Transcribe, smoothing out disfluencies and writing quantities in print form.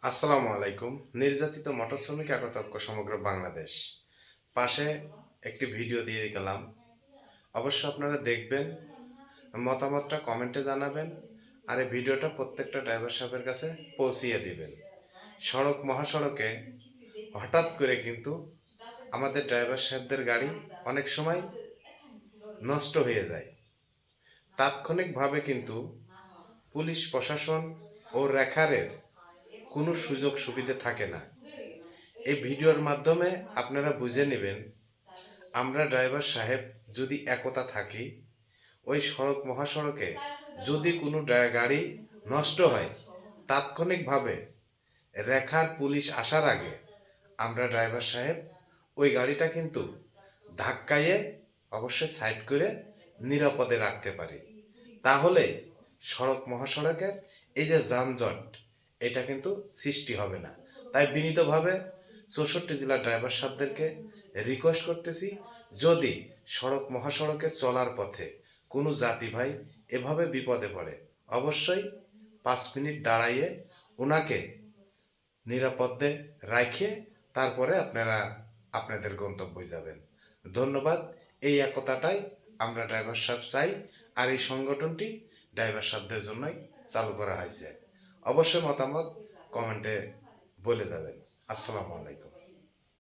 আসসালামু আলাইকুম। নির্যাতিত মটর শ্রমিক একতা সমগ্র বাংলাদেশ পাশে একটি ভিডিও দিয়ে গেলাম। অবশ্য আপনারা দেখবেন, মতামতটা কমেন্টে জানাবেন, আর এই ভিডিওটা প্রত্যেকটা ড্রাইভার সাহেবের কাছে পৌঁছিয়ে দিবেন। মহাসড়কে হঠাৎ করে কিন্তু আমাদের ড্রাইভার সাহেবদের গাড়ি অনেক সময় নষ্ট হয়ে যায়। তাৎক্ষণিকভাবে কিন্তু পুলিশ প্রশাসন ও রেখারের কোনো সুযোগ সুবিধা থাকে না। এই ভিডিওর মাধ্যমে আপনারা বুঝে নেবেন, আমরা ড্রাইভার সাহেব যদি একতা থাকি, ওই মহাসড়কে যদি কোনো গাড়ি নষ্ট হয়, তাৎক্ষণিকভাবে রেখার পুলিশ আসার আগে আমরা ড্রাইভার সাহেব ওই গাড়িটা কিন্তু ধাক্কাইয়ে অবশ্যই সাইড করে নিরাপদে রাখতে পারি। তাহলে মহাসড়কের এই যে যানজট, এটা কিন্তু সৃষ্টি হবে না। তাই বিনীতভাবে 64 জেলার ড্রাইভার সাহেবদেরকে রিকোয়েস্ট করতেছি, যদি মহাসড়কে চলার পথে কোনো যাত্রী ভাই এভাবে বিপদে পড়ে, অবশ্যই 5 মিনিট দাঁড়াইয়ে ওনাকে নিরাপদে রাখে তারপরে আপনারা আপনাদের গন্তব্যে যাবেন। ধন্যবাদ। এই একতাটাই আমরা ড্রাইভার সাহেব চাই, আর এই সংগঠনটি ড্রাইভার সাহেবদের জন্যই চালু করা হয়েছে। অবশ্যই মতামত কমেন্টে বলে দেবেন। আসসালামু আলাইকুম।